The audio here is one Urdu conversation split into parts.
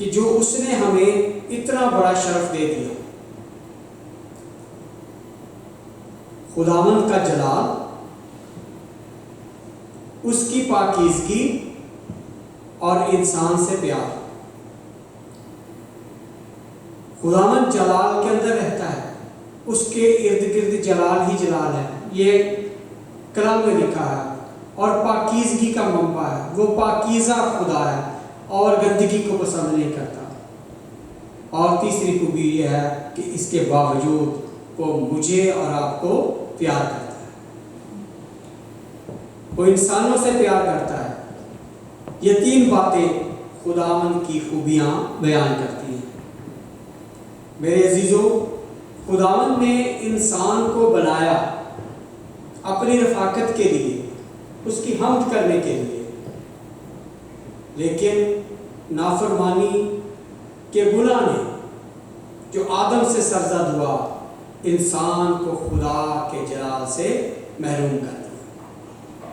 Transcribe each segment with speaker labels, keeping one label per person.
Speaker 1: کہ جو اس نے ہمیں اتنا بڑا شرف دے دیا. خداوند کا جلال، اس کی پاکیزگی اور انسان سے پیار. خداوند جلال کے اندر رہتا ہے، اس کے ارد گرد جلال ہی جلال ہے، یہ کلام میں لکھا ہے. اور پاکیزگی کا منبع ہے، وہ پاکیزہ خدا ہے اور گندگی کو پسند نہیں کرتا. اور تیسری خوبی یہ ہے کہ اس کے باوجود وہ مجھے اور آپ کو پیار کرتا ہے. وہ انسانوں سے پیار کرتا ہے. یہ تین باتیں خداوند کی خوبیاں بیان کرتی ہیں. میرے عزیزو، خداوند نے انسان کو بنایا اپنی رفاقت کے لیے، اس کی حمد کرنے کے لیے، لیکن نافرمانی کے گناہ نے جو آدم سے سرزد ہوا، انسان کو خدا کے جلال سے محروم کر دیا.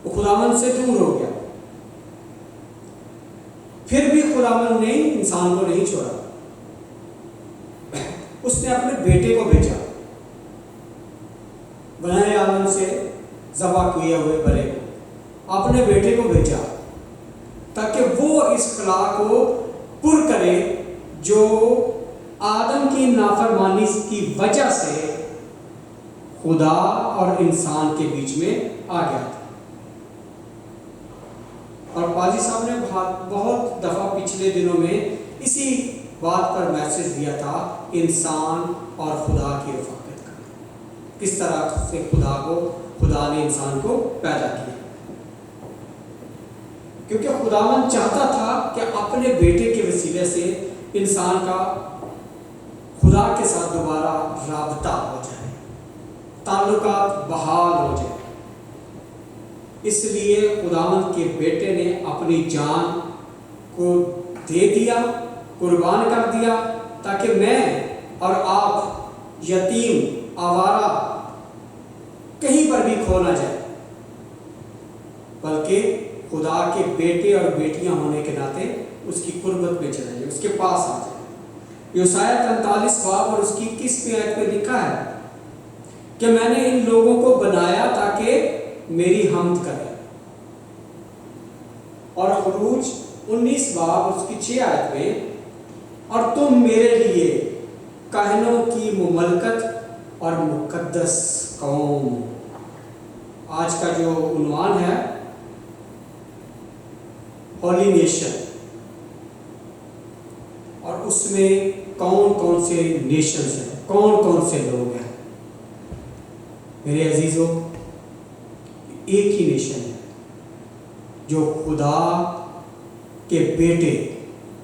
Speaker 1: وہ خداوند سے دور ہو گیا. پھر بھی خداوند نے انسان کو نہیں چھوڑا. اس نے اپنے بیٹے کو بھیجا، بنائے عالم سے ذبح کیے ہوئے بلے کو، اپنے بیٹے کو بھیجا تاکہ وہ اس خلا کو پر کرے جو آدم کی نافرمانی کی وجہ سے خدا اور انسان کے بیچ میں آ گیا تھا. اور قاضی صاحب نے بہت دفعہ پچھلے دنوں میں اسی بات پر میسج دیا تھا، انسان اور خدا کی رفاقت کا، کس طرح سے خدا نے انسان کو پیدا کیا. کیونکہ خداوند چاہتا تھا کہ اپنے بیٹے کے وسیلے سے انسان کا خدا کے ساتھ دوبارہ رابطہ ہو جائے، تعلقات بحال ہو جائے. اس لیے خداوند کے بیٹے نے اپنی جان کو دے دیا، قربان کر دیا، تاکہ میں اور آپ یتیم، آوارہ، کہیں پر بھی کھو نہ جائے، بلکہ خدا کے بیٹے اور بیٹیاں ہونے کے ناطے اس کی قربت میں چلے جائے، اس کے پاس آ جائے. یوسایا 43 باب اور اس کی 21 آیت میں لکھا ہے کہ میں نے ان لوگوں کو بنایا تاکہ میری حمد کرے. اور خروج 19 باب اس کی 6 آیت میں، اور تم میرے لیے کاہنوں کی مملکت اور مقدس قوم. آج کا جو عنوان ہے ہولی نیشن، اور اس میں کون کون سے نیشنز ہیں، کون کون سے لوگ ہیں. میرے عزیزو، ایک ہی نیشن ہے جو خدا کے بیٹے،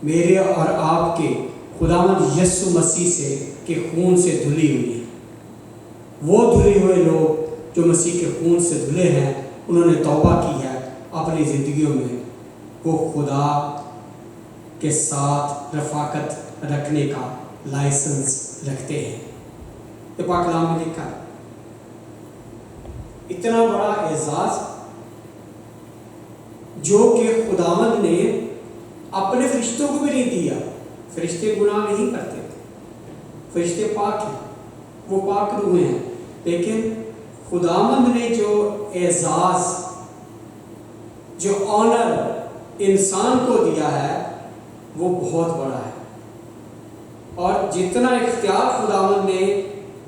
Speaker 1: میرے اور آپ کے خداوند یسوع مسیح سے کے خون سے دھلی ہوئی ہے. وہ دھلے ہوئے لوگ جو مسیح کے خون سے دھلے ہیں، انہوں نے توبہ کی ہے اپنی زندگیوں میں، وہ خدا کے ساتھ رفاقت رکھنے کا لائسنس رکھتے ہیں. یہ پاک کلام میں لکھا ہے. اتنا بڑا اعزاز جو کہ خداوند نے اپنے فرشتوں کو بھی نہیں دیا. فرشتے گناہ نہیں کرتے، فرشتے پاک ہیں، وہ پاک روح ہیں، لیکن خداوند نے جو اعزاز، جو آنر انسان کو دیا ہے، وہ بہت بڑا ہے. اور جتنا اختیار خداوند نے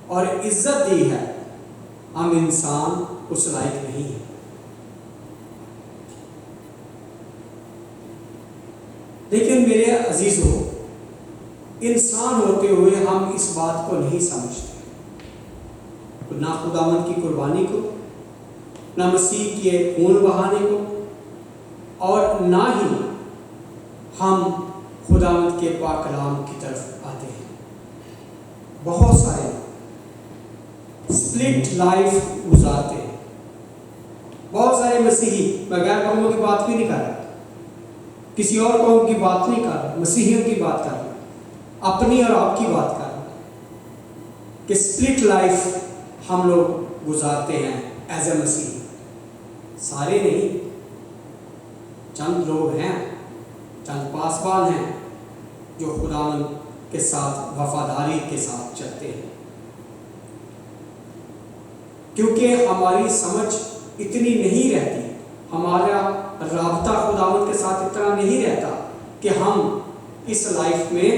Speaker 1: اور عزت دی ہے، ہم انسان اس لائق نہیں ہیں. لیکن میرے عزیزو، انسان ہوتے ہوئے ہم اس بات کو نہیں سمجھتے، نہ خداوند کی قربانی کو، نہ مسیح کے خون بہانے کو، اور نہ ہی ہم خداوند کے پاک کلام کی طرف آتے ہیں. بہت سارے سپلٹ لائف گزارتے ہیں. بہت سارے مسیحی، بغیر قوموں کی بات بھی نہیں کر رہا، کسی اور قوم کی بات نہیں کر رہا، مسیحیوں کی بات کر رہا، اپنی اور آپ کی بات کر رہا کہ سپلٹ لائف ہم لوگ گزارتے ہیں ایز اے مسیحی. سارے نہیں، چند لوگ ہیں، چند پاس پاسبان ہیں جو خداوند کے ساتھ وفاداری کے ساتھ چلتے ہیں، کیونکہ ہماری سمجھ اتنی نہیں رہتی، ہمارا رابطہ خداوند کے ساتھ اتنا نہیں رہتا کہ ہم اس لائف میں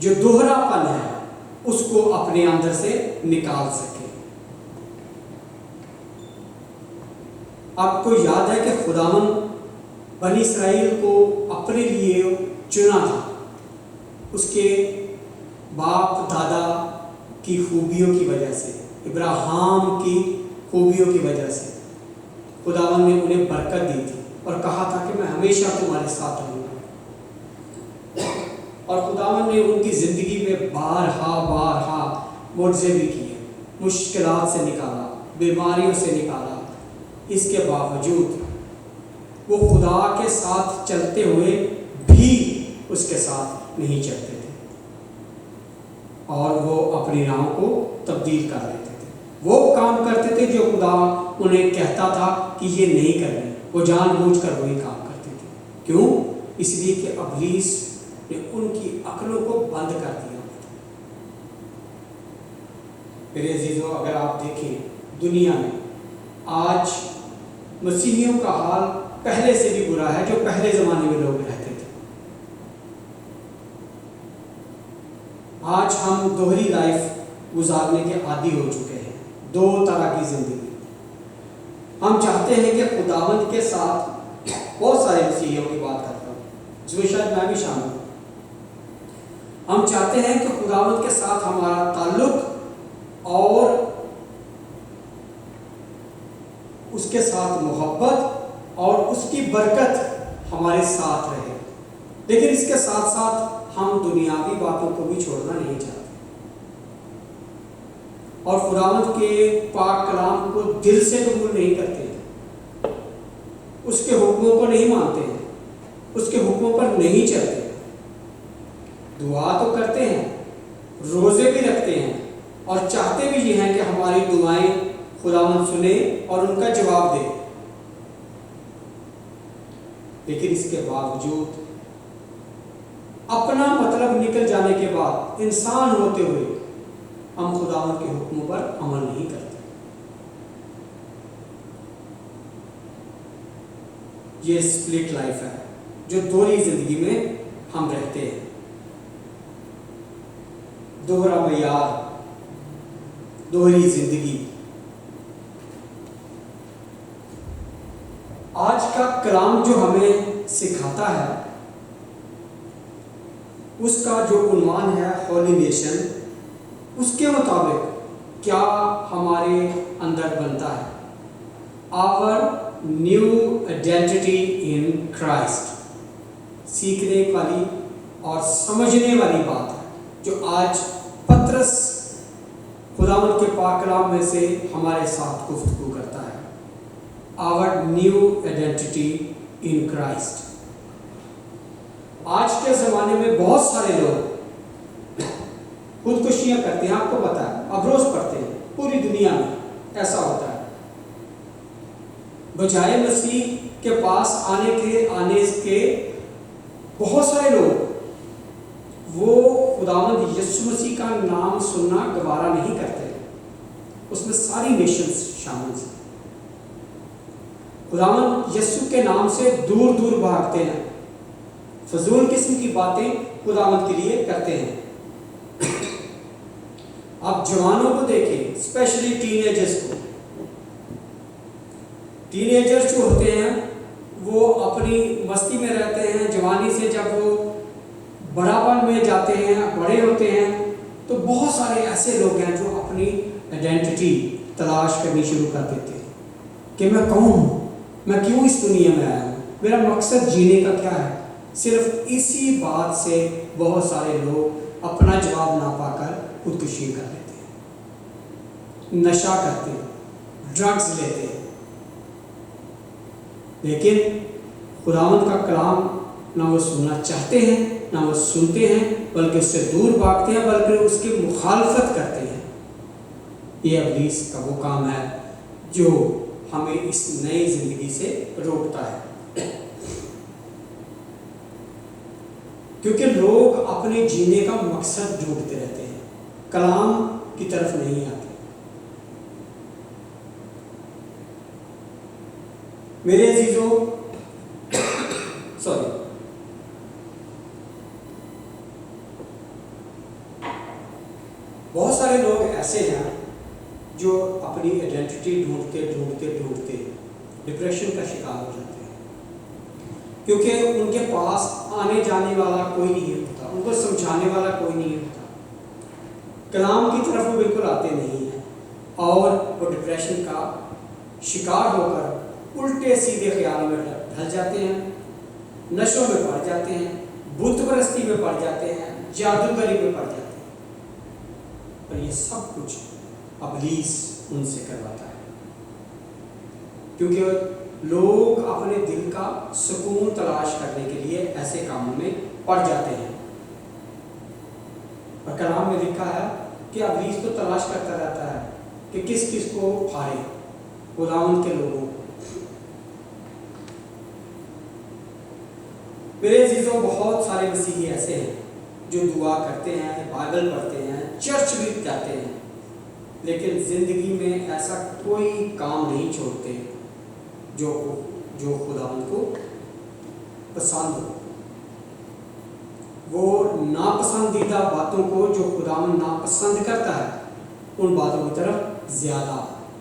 Speaker 1: جو دوہرا پن ہے اس کو اپنے اندر سے نکال سکیں۔ آپ کو یاد ہے کہ خداوند بنی اسرائیل کو اپنے لیے چنا تھا، اس کے باپ دادا کی خوبیوں کی وجہ سے، ابراہیم کی خوبیوں کی وجہ سے خداوند نے انہیں برکت دی تھی اور کہا تھا کہ میں ہمیشہ تمہارے ساتھ رہوں گا، اور خداوند نے ان کی زندگی میں بارہا معجزے بھی کیے، مشکلات سے نکالا، بیماریوں سے نکالا۔ اس کے باوجود وہ خدا کے ساتھ چلتے ہوئے بھی اس کے ساتھ نہیں چلتے تھے، اور وہ اپنی راہوں کو تبدیل کر لیتے تھے، وہ کام کرتے تھے جو خدا انہیں کہتا تھا کہ یہ نہیں کرنا، وہ جان بوجھ کر وہی کام کرتے تھے۔ کیوں؟ اس لیے کہ ابلیس نے ان کی عقلوں کو بند کر دیا۔ میرے عزیزو، اگر آپ دیکھیں دنیا میں آج مسیحیوں کا حال پہلے سے بھی برا ہے جو پہلے زمانے میں لوگ رہتے تھے۔ آج ہم دوہری لائف گزارنے کے عادی ہو چکے ہیں، دو طرح کی زندگی۔ ہم چاہتے ہیں کہ خداوند کے ساتھ، بہت سارے مسیحیوں کی بات کرتا ہوں جس میں شاید میں بھی شامل ہوں، ہم چاہتے ہیں کہ خداوند کے ساتھ ہمارا تعلق اور اس کے ساتھ محبت اور اس کی برکت ہمارے ساتھ رہے، لیکن اس کے ساتھ ساتھ ہم دنیاوی باتوں کو بھی چھوڑنا نہیں چاہتے، اور خداوند کے پاک کلام کو دل سے قبول نہیں کرتے ہیں، اس کے حکموں کو نہیں مانتے ہیں، اس کے حکموں پر نہیں چلتے، دعا تو کرتے ہیں، روزے بھی رکھتے ہیں، اور چاہتے بھی یہ ہیں کہ ہماری دعائیں خداوند سنے اور ان کا جواب دے، لیکن اس کے باوجود اپنا مطلب نکل جانے کے بعد انسان ہوتے ہوئے ہم خداوند کے حکموں پر عمل نہیں کرتے۔ یہ سپلٹ لائف ہے جو دوہری زندگی میں ہم رہتے ہیں، دوہرا معیار، دوہری زندگی۔ آج کا کلام جو ہمیں سکھاتا ہے اس کا جو عنوان ہے ہولی نیشن، اس کے مطابق کیا ہمارے اندر بنتا ہے؟ Our new identity in Christ, سیکھنے والی اور سمجھنے والی بات ہے جو آج پطرس خداوند کے پاک کلام میں سے ہمارے ساتھ گفتگو کرتا ہے۔ Our new identity in Christ. آج کے زمانے میں بہت سارے لوگ خودکشیاں کرتے ہیں، آپ کو پتا ہے، ابروز پڑھتے ہیں، پوری دنیا میں ایسا ہوتا ہے۔ بجائے مسیح کے پاس آنے کے بہت سارے لوگ وہ خداوند یسوع مسیح کا نام سننا گوارا نہیں کرتے، اس میں ساری نیشنز شامل ہیں۔ خداوند یسوع کے نام سے دور دور بھاگتے ہیں، فضول قسم کی باتیں خداوند کے لیے کرتے ہیں۔ آپ جوانوں کو دیکھیں، اسپیشلی ٹین ایجرز کو۔ ٹین ایجرز جو ہوتے ہیں وہ اپنی مستی میں رہتے ہیں، جوانی سے جب وہ بڑاپن میں جاتے ہیں، بڑے ہوتے ہیں، تو بہت سارے ایسے لوگ ہیں جو اپنی آئیڈینٹی تلاش کرنی شروع کر دیتے ہیں کہ میں کون ہوں، میں کیوں اس دنیا میں آیا ہوں، میرا مقصد جینے کا کیا ہے۔ صرف اسی بات سے بہت سارے لوگ اپنا جواب نہ پا کر خودکشی کر لیتے ہیں، نشہ کرتے ہیں، ڈرگز لیتے ہیں، لیکن خداوند کا کلام نہ وہ سننا چاہتے ہیں، نہ وہ سنتے ہیں، بلکہ اس سے دور بھاگتے ہیں، بلکہ اس کی مخالفت کرتے ہیں۔ یہ ابلیس کا وہ کام ہے جو ہمیں اس نئی زندگی سے روکتا ہے۔ کیونکہ لوگ اپنے جینے کا مقصد ڈھونڈتے رہتے ہیں، کلام کی طرف نہیں آتے۔ میرے عزیزوں بہت سارے لوگ ایسے ہیں جو اپنی آئیڈینٹی ڈھونڈتے ڈپریشن کا شکار ہو جاتے ہیں، کیونکہ ان کے پاس آنے جانے والا کوئی نہیں ہوتا، ان کو سمجھانے والا کوئی نہیں ہوتا، کلام کی طرف وہ بالکل آتے نہیں ہیں، اور وہ ڈپریشن کا شکار ہو کر الٹے سیدھے خیال میں ڈھل جاتے ہیں، نشوں میں پڑ جاتے ہیں، بت پرستی میں پڑ جاتے ہیں، جادوگری میں پڑ جاتے ہیں، اور یہ سب کچھ ابلیس ان سے کرواتا ہے، کیونکہ لوگ اپنے دل کا سکون تلاش کرنے کے لیے ایسے کاموں میں پڑ جاتے ہیں۔ اور کلام میں لکھا ہے کہ ابلیس تو تلاش کرتا رہتا ہے کہ کس کس کو پھاڑے، خداوند کے لوگوں۔ میرے عزیزوں، بہت سارے مسیحی ایسے ہیں جو دعا کرتے ہیں، بائبل پڑھتے ہیں، چرچ بھی جاتے ہیں، لیکن زندگی میں ایسا کوئی کام نہیں چھوڑتے جو خداوند کو پسند ہو۔ وہ ناپسندیدہ باتوں کو جو خداوند ناپسند کرتا ہے، ان باتوں کی طرف زیادہ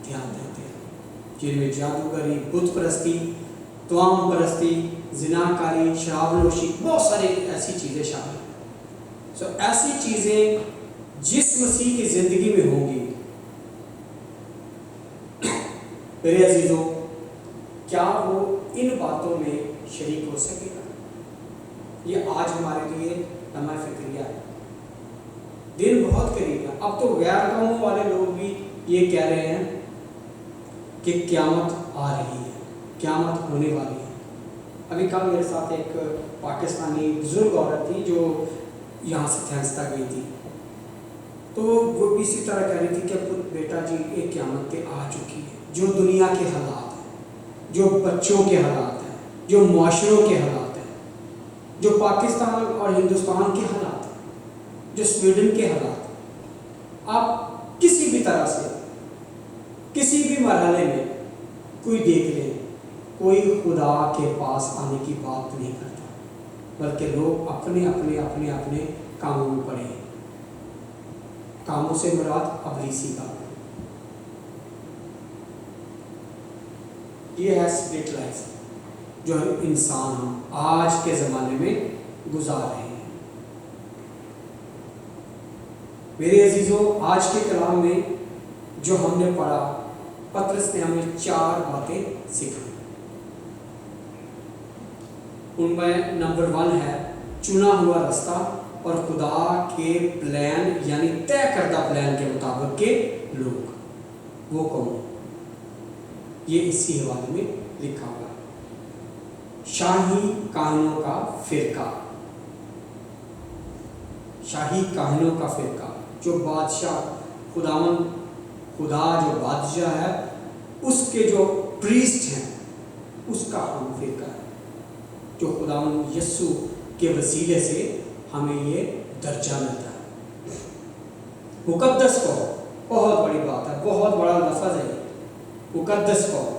Speaker 1: دھیان دیتے ہیں، جن میں جادوگری، بت پرستی، توام پرستی، زناکاری، شراب نوشی، بہت ساری ایسی چیزیں شامل ہیں۔ ایسی چیزیں جس مسیح کی زندگی میں ہوں گی، میرے عزیزوں، کیا وہ ان باتوں میں شریک ہو سکے گا؟ یہ آج ہمارے لیے لمحہ فکریہ ہے۔ دن بہت قریب ہے۔ اب تو غیر قوموں والے لوگ بھی یہ کہہ رہے ہیں کہ قیامت آ رہی ہے، قیامت ہونے والی ہے۔ ابھی کل میرے ساتھ ایک پاکستانی بزرگ عورت تھی جو یہاں سے تھینستا گئی تھی، تو وہ بھی اسی طرح کہہ رہی تھی کہ بیٹا جی، ایک قیامت آ چکی ہے۔ جو دنیا کے حالات ہیں، جو بچوں کے حالات ہیں، جو معاشروں کے حالات ہیں، جو پاکستان اور ہندوستان کے حالات ہیں، جو سویڈن کے حالات ہیں، آپ کسی بھی طرح سے کسی بھی مرحلے میں کوئی دیکھ لیں، کوئی خدا کے پاس آنے کی بات نہیں کرتا، بلکہ لوگ اپنے کاموں میں پڑے ہیں۔ کاموں سے مراد ابلیسی کام۔ یہ ہے اسپرٹ لائف جو انسان ہم آج کے زمانے میں گزار رہے ہیں۔ میرے عزیزوں، آج کے کلام میں جو ہم نے پڑھا، پطرس نے ہمیں 4 باتیں سکھائی۔ ان میں نمبر 1 ہے چنا ہوا رستہ اور خدا کے پلان، یعنی طے کردہ پلان کے مطابق کے لوگ۔ وہ کون؟ یہ اسی حوالے میں لکھا ہوا ہے۔ شاہی کاہنوں کا فرقہ، شاہی کاہنوں کا فرقہ، جو بادشاہ خدا جو بادشاہ ہے، اس کے جو پریسٹ ہیں، اس کا ہم فرقہ ہے، جو خداوند یسوع کے وسیلے سے ہمیں یہ درجہ ملتا ہے۔ مقدس قوم، بہت بڑی بات ہے، بہت بڑا لفظ ہے، مقدس قوم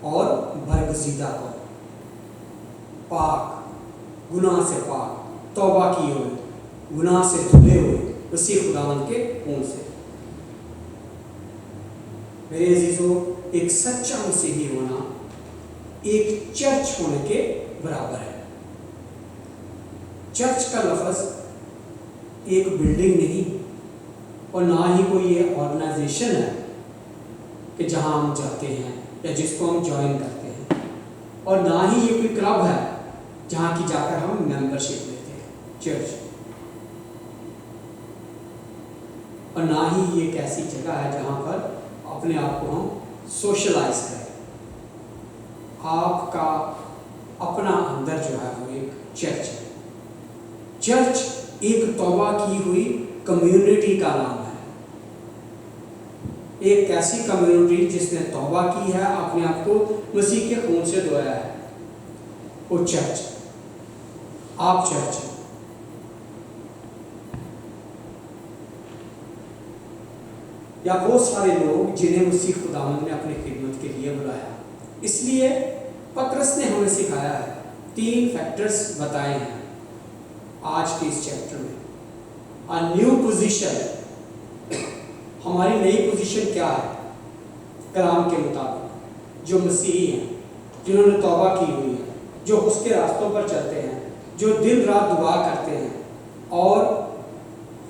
Speaker 1: اور برگزیدہ قوم، پاک، گناہ سے پاک، توبہ کیے ہوئے، گناہ سے دھلے ہوئے مسیح خداوند کے خون سے۔ میرے عزیزوں، ایک سچا مسیحی ہونا ایک چرچ ہونے کے برابر ہے۔ چرچ کا لفظ ایک بلڈنگ نہیں، اور نہ ہی کوئی یہ آرگنائزیشن ہے کہ جہاں ہم جاتے ہیں یا جس کو ہم جوائن کرتے ہیں، اور نہ ہی یہ کوئی کلب ہے جہاں کی جا کر ہم ممبرشپ لیتے ہیں۔ چرچ، اور نہ ہی یہ ایک ایسی جگہ ہے جہاں پر اپنے آپ کو ہم سوشلائز کریں۔ آپ کا اپنا اندر جو ہے وہ ایک چرچ ہے۔ چرچ ایک توبہ کی ہوئی کمیونٹی کا نام ہے، ایک ایسی کمیونٹی جس نے توبہ کی ہے، اپنے آپ کو مسیح کے خون سے دھویا ہے، وہ چرچ۔ آپ چرچ ہیں۔ یا وہ سارے لوگ جنہیں مسیح خداوند نے اپنی خدمت کے لیے بلایا۔ اس لیے پطرس نے ہمیں سکھایا ہے، 3 فیکٹرز بتائے ہیں آج کے اس چیپٹر میں۔ A new position، ہماری نئی پوزیشن کیا ہے کلام کے مطابق؟ جو مسیحی ہیں، جنہوں نے توبہ کی ہوئی ہے، جو اس کے راستوں پر چلتے ہیں، جو دن رات دعا کرتے ہیں اور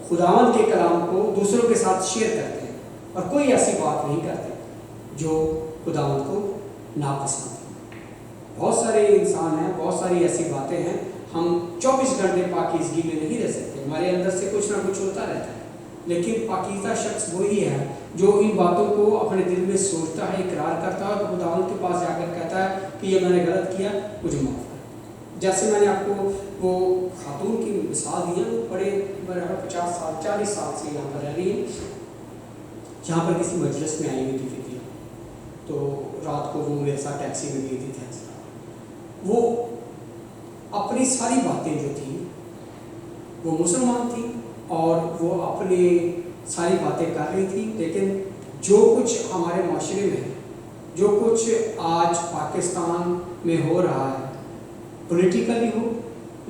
Speaker 1: خداوند کے کلام کو دوسروں کے ساتھ شیئر کرتے ہیں، اور کوئی ایسی بات نہیں کرتے جو خداوند کو ناپسند ہے۔ بہت سارے انسان ہیں، بہت ساری ایسی باتیں ہیں، ہم 24 گھنٹے پاکیزگی میں نہیں رہ سکتے، ہمارے اندر سے کچھ نہ کچھ ہوتا رہتا ہے، لیکن پاکیزہ شخص وہی ہے جو ان باتوں کو اپنے دل میں سوچتا ہے، اقرار کرتا ہے اور خداوند کے پاس جا کر کہتا ہے کہ یہ میں نے غلط کیا، مجھے معاف کر۔ جیسے میں نے آپ کو وہ خاتون کی مثال دی ہے، وہ بڑے 50 سال 40 سال سے یہاں پر رہ رہی ہے، یہاں پر کسی مجلس میں آئی ہوئی تھی، تو رات کو وہ میرے ساتھ ٹیکسی میں گئی تھی۔ وہ اپنی ساری باتیں جو تھیں، وہ مسلمان تھی اور وہ اپنی ساری باتیں کر رہی تھی، لیکن جو کچھ ہمارے معاشرے میں ہے، جو کچھ آج پاکستان میں ہو رہا ہے، پولیٹیکلی ہو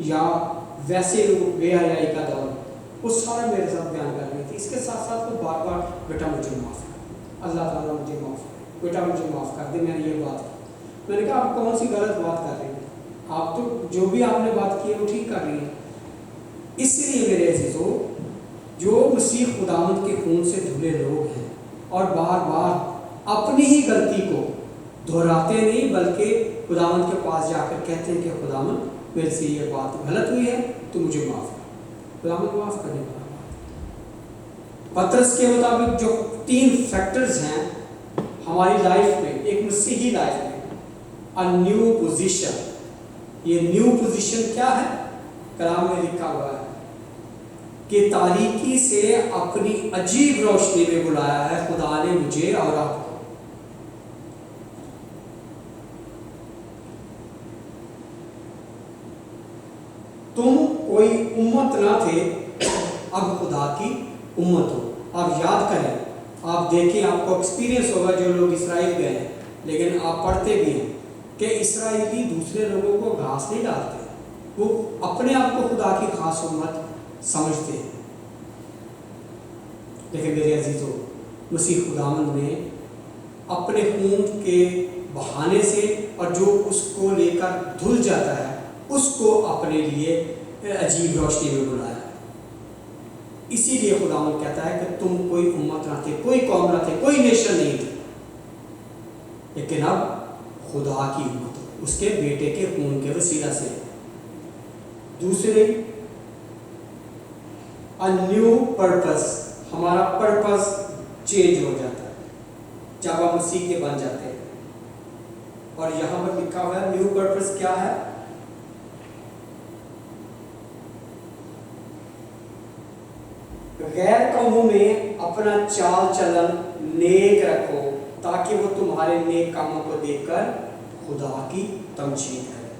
Speaker 1: یا ویسے لوگ بے حیائی کا دور، وہ سارا میرے ساتھ بیان کر رہی تھی۔ اس کے ساتھ ساتھ وہ بار بار بیٹا مجھے معاف کر، اللہ تعالیٰ مجھے معاف کر، بیٹا مجھے معاف کر دے، میں نے یہ بات کی۔ میں نے کہا آپ کون سی غلط بات کر رہے ہیں؟ آپ تو جو بھی آپ نے بات کی ہے وہ ٹھیک کر رہی ہیں۔ اس لیے میرے عزیزو، جو مسیح خداوند کے خون سے دھلے لوگ ہیں اور بار بار اپنی ہی غلطی کو دہراتے نہیں بلکہ خداوند کے پاس جا کر کہتے ہیں کہ خداوند میرے سے یہ بات غلط ہوئی ہے، تو مجھے معاف کر، خداوند معاف کرنے والا بات۔ پطرس کے مطابق جو 3 فیکٹرز ہیں ہماری لائف میں، ایک مسیحی لائف میں، a new position، یہ نیو پوزیشن کیا ہے؟ کلام میں لکھا ہوا ہے کہ تاریکی سے اپنی عجیب روشنی میں بلایا ہے خدا نے مجھے اور آپ کو۔ تم کوئی امت نہ تھے، اب خدا کی امت ہو۔ آپ یاد کریں، آپ دیکھیں، آپ کو ایکسپیرینس ہوگا جو لوگ اسرائیل گئے ہیں، لیکن آپ پڑھتے بھی ہیں کہ اسرائیلی دوسرے لوگوں کو گھاس نہیں ڈالتے، وہ اپنے آپ کو خدا کی خاص امت سمجھتے ہیں۔ لیکن میرے عزیزو، مسیح خداوند نے اپنے خون کے بہانے سے اور جو اس کو لے کر دھل جاتا ہے، اس کو اپنے لیے عجیب روشنی میں بلایا ہے۔ اسی لیے خداوند کہتا ہے کہ تم کوئی امت نہ تھے، کوئی قوم نہ تھے، کوئی نیشن نہیں تھے، لیکن اب خدا کی امت، اس کے بیٹے کے خون کے وسیلہ سے۔ دوسرے، a new purpose، ہمارا پرپس چینج ہو جاتا ہے جب ہم مسیح کے بن جاتے ہیں۔ اور یہاں پر لکھا ہوا ہے نیو پرپس کیا ہے؟ غیر قوموں میں اپنا چال چلن نیک رکھو تاکہ وہ تمہارے نیک کاموں کو دیکھ کر خدا کی تمجید کرے۔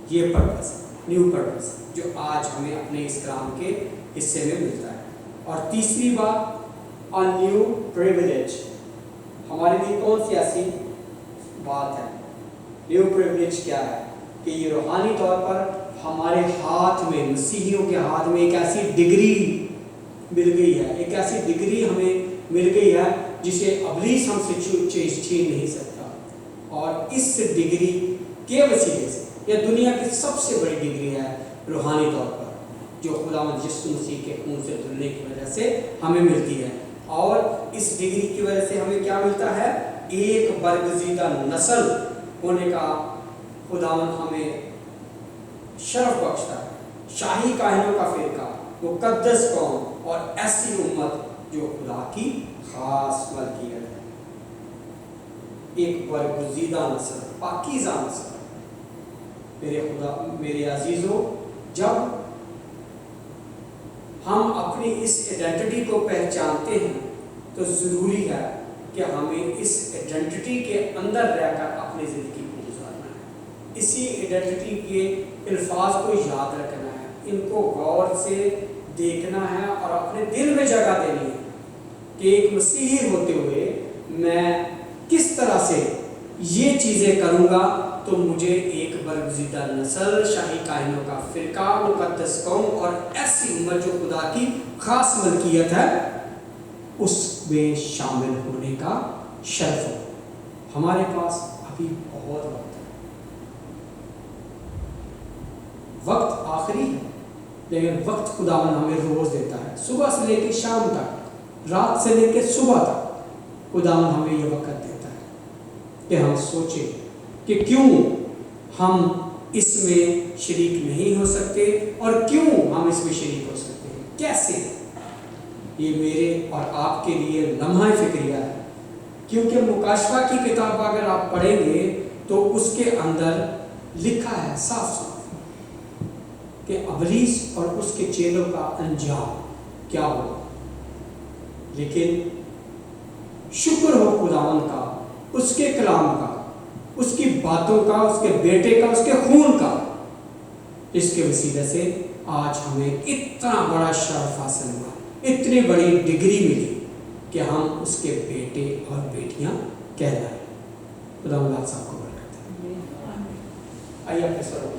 Speaker 1: یہ پرپس، نیو پرپس، جو آج ہمیں اپنے اس کلام کے حصے میں ملتا ہے۔ اور تیسری بات، a new privilege، ہمارے لیے کون سی ایسی بات ہے؟ نیو پریولیج کیا ہے؟ کہ یہ روحانی طور پر ہمارے ہاتھ میں، مسیحیوں کے ہاتھ میں ایک ایسی ڈگری مل گئی ہے، ایک ایسی ڈگری ہمیں مل گئی ہے جسے ابلیس ہم سے چھین نہیں سکتا۔ اور اس ڈگری کے وسیلے سے، یہ دنیا کی سب سے بڑی ڈگری ہے روحانی طور پر، جو خداوند یسوع مسیح کے خون سے دھلنے کی وجہ سے ہمیں ملتی ہے۔ اور اس ڈگری کی وجہ سے ہمیں کیا ملتا ہے؟ ایک برگزیدہ نسل ہونے کا خداوند ہمیں شرف بخشتا ہے، شاہی کاہنوں کا فرقہ، مقدس قوم اور ایسی امت جو خدا کی خاص ملکیت ہے، ایک برگزیدہ نسل، پاکیزہ نسل۔ میرے عزیزو، جب ہم اپنی اس ایڈنٹی کو پہچانتے ہیں تو ضروری ہے کہ ہمیں اس ایڈنٹی کے اندر رہ کر اپنی زندگی کو گزارنا ہے۔ اسی ایڈنٹی کے الفاظ کو یاد رکھنا ہے، ان کو غور سے دیکھنا ہے اور اپنے دل میں جگہ دینی ہے کہ ایک مسیحی ہوتے ہوئے میں کس طرح سے یہ چیزیں کروں گا تو مجھے ایک برگزیدہ نسل، شاہی کائنوں کا فرقہ، مقدس قوم اور ایسی امت جو خدا کی خاص ملکیت ہے اس میں شامل ہونے کا شرف ہو۔ ہمارے پاس ابھی بہت وقت ہے، وقت آخری ہے، لیکن وقت خداوند ہمیں روز دیتا ہے، صبح سے لے کے شام تک، رات سے لے کے صبح تک خداوند ہمیں یہ وقت دیتا ہے کہ ہم سوچیں کہ کیوں ہم اس میں شریک نہیں ہو سکتے اور کیوں ہم اس میں شریک ہو سکتے ہیں، کیسے۔ یہ میرے اور آپ کے لیے لمحہ فکریہ ہے، کیونکہ مکاشفہ کی کتاب اگر آپ پڑھیں گے تو اس کے اندر لکھا ہے صاف صاف کہ ابلیس اور اس کے چیلوں کا انجام کیا ہوگا۔ لیکن شکر ہو خداوند کا، اس کے کلام کا، اس کی باتوں کا، اس کے بیٹے کا، اس کے خون کا، اس کے وسیلے سے آج ہمیں اتنا بڑا شرف حاصل ہوا، اتنی بڑی ڈگری ملی کہ ہم اس کے بیٹے اور بیٹیاں کہلائیں۔ خدا اللہ صاحب کو برکت دے۔ آئیے اپنے سروں